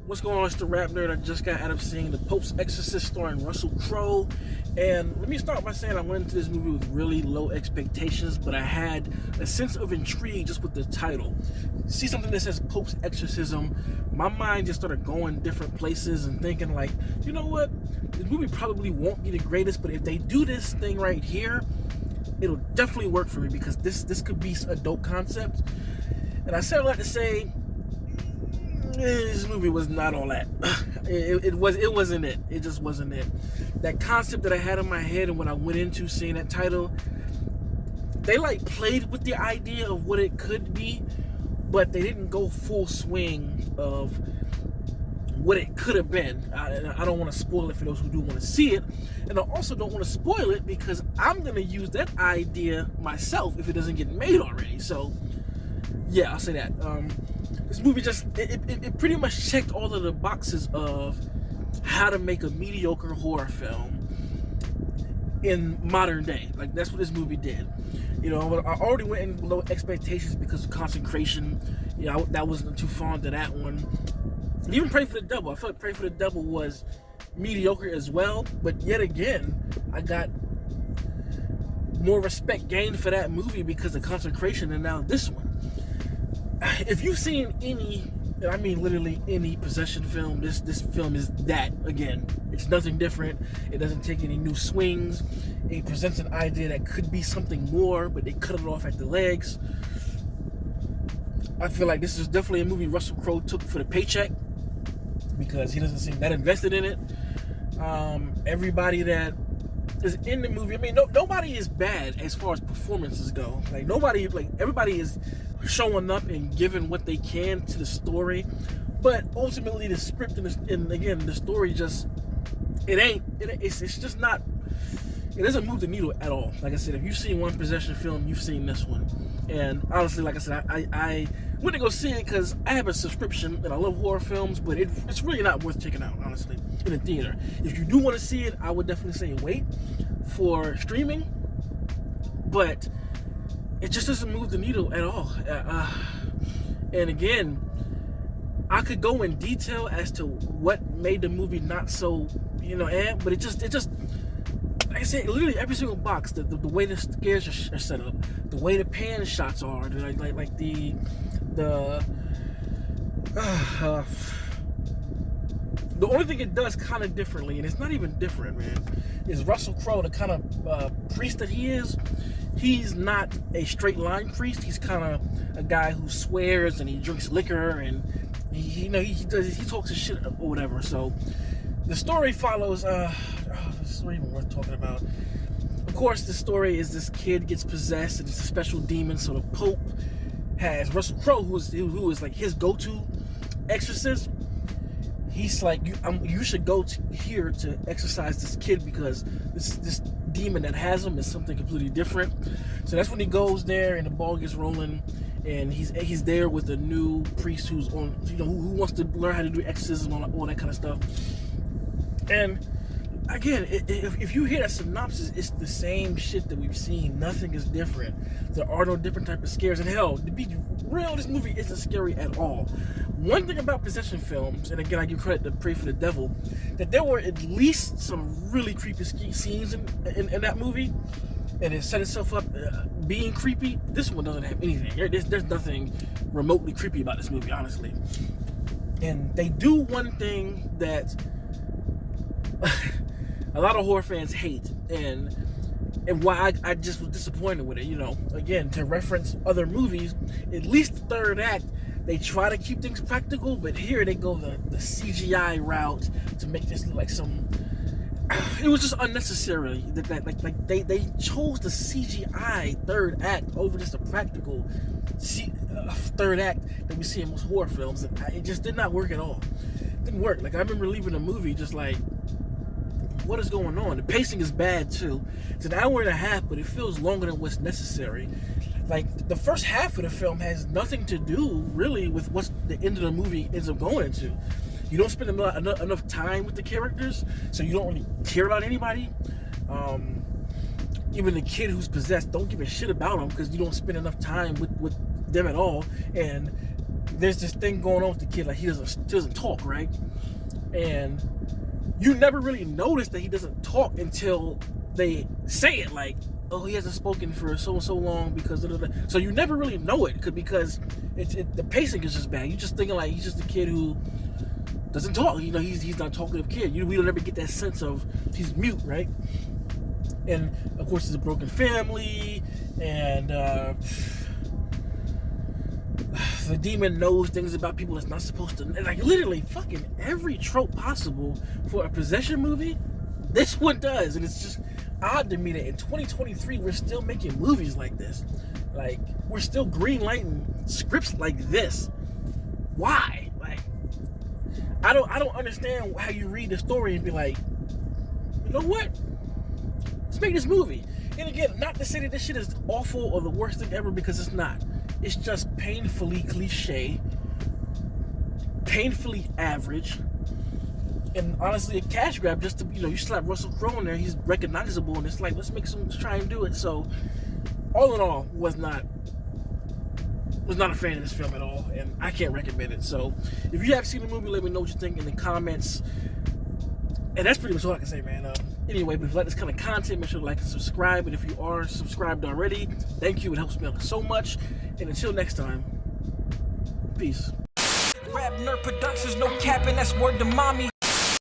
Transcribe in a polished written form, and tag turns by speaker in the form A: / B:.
A: What's going on? It's the RapNerd. I just got out of seeing the Pope's Exorcist starring Russell Crowe. And let me start by saying I went into this movie with really low expectations, but I had a sense of intrigue just with the title. See something that says Pope's Exorcism, my mind just started going different places and thinking like, you know what? This movie probably won't be the greatest, but if they do this thing right here, it'll definitely work for me because this could be a dope concept. And I said a lot to say, this movie was not all that. It wasn't it. It just wasn't it. That concept that I had in my head, and when I went into seeing that title, they like played with the idea of what it could be, but they didn't go full swing of what it could have been. I don't want to spoil it for those who do want to see it, and I also don't want to spoil it because I'm going to use that idea myself if it doesn't get made already. So yeah, I'll say that. This movie just, it pretty much checked all of the boxes of how to make a mediocre horror film in modern day. Like, that's what this movie did. You know, I already went in with low expectations because of Consecration. You know, that wasn't too fond of that one. And even Pray for the Devil. I felt like Pray for the Devil was mediocre as well. But yet again, I got more respect gained for that movie because of Consecration than now this one. If you've seen any, I mean literally any possession film, this film is that again. It's nothing different. It doesn't take any new swings. It presents an idea that could be something more, but they cut it off at the legs. I feel like this is definitely a movie Russell Crowe took for the paycheck because he doesn't seem that invested in it. Everybody that is in the movie, I mean, nobody is bad as far as performances go. Like everybody is showing up and giving what they can to the story, but ultimately the script and again the story just it's just not, it doesn't move the needle at all. Like I said, if you've seen one possession film, you've seen this one. And honestly, like I said, I went to go see it because I have a subscription and I love horror films, but it's really not worth checking out, honestly, in a theater. If you do want to see it, I would definitely say wait for streaming, but it just doesn't move the needle at all. And again, I could go in detail as to what made the movie not so, but it just, like I said, literally every single box, the way the scares are set up, the way the pan shots are, like the only thing it does kind of differently, and it's not even different, man, is Russell Crowe, the kind of priest that he is. He's not a straight line priest. He's kind of a guy who swears and he drinks liquor and he talks his shit or whatever. So the story follows. It's not even worth talking about. Of course, the story is this kid gets possessed and it's a special demon. So the Pope has Russell Crowe, who is like his go-to exorcist. He's like, you should go here to exorcise this kid because this demon that has him is something completely different. So that's when he goes there and the ball gets rolling, and he's there with a new priest who's on, who wants to learn how to do exorcism and all that kind of stuff. And again, if you hear that synopsis, it's the same shit that we've seen. Nothing is different. There are no different type of scares. And hell, to be real, this movie isn't scary at all. One thing about possession films, and again, I give credit to Pray for the Devil, that there were at least some really creepy scenes in that movie, and it set itself up being creepy. This one doesn't have anything. There's nothing remotely creepy about this movie, honestly. And they do one thing that a lot of horror fans hate, and why I just was disappointed with it. Again, to reference other movies, at least the third act, they try to keep things practical, but here they go the CGI route to make this look like some. It was just unnecessary. They chose the CGI third act over just a practical third act that we see in most horror films, and it just did not work at all. It didn't work. Like, I remember leaving the movie just like, what is going on? The pacing is bad too. It's an hour and a half, but it feels longer than what's necessary. Like, the first half of the film has nothing to do really with what the end of the movie ends up going into. You don't spend enough time with the characters, so you don't really care about anybody. Even the kid who's possessed, don't give a shit about him because you don't spend enough time with them at all. And there's this thing going on with the kid, like he doesn't talk, right? And you never really notice that he doesn't talk until they say it, like, oh, he hasn't spoken for so and so long because so you never really know it because the pacing is just bad. You just thinking like he's just a kid who doesn't talk. You know, he's not a talkative kid. We don't ever get that sense of he's mute, right? And of course, it's a broken family, and the demon knows things about people that's not supposed to. Like literally, fucking every trope possible for a possession movie, this one does, and it's just odd to me that in 2023 we're still making movies like this. Like we're still greenlighting scripts like this. Why? Like I don't understand how you read the story and be like, you know what? Let's make this movie. And again, not to say that this shit is awful or the worst thing ever, because it's not. It's just painfully cliche, painfully average, and honestly a cash grab just to, you slap Russell Crowe in there, he's recognizable, and it's like, let's try and do it. So all in all, was not a fan of this film at all, and I can't recommend it. So if you have seen the movie, let me know what you think in the comments. And that's pretty much all I can say, man. Anyway, but if you like this kind of content, make sure to like and subscribe. And if you are subscribed already, thank you. It helps me out so much. And until next time, peace.
B: RapNerd Productions, no capping, that's word to mommy.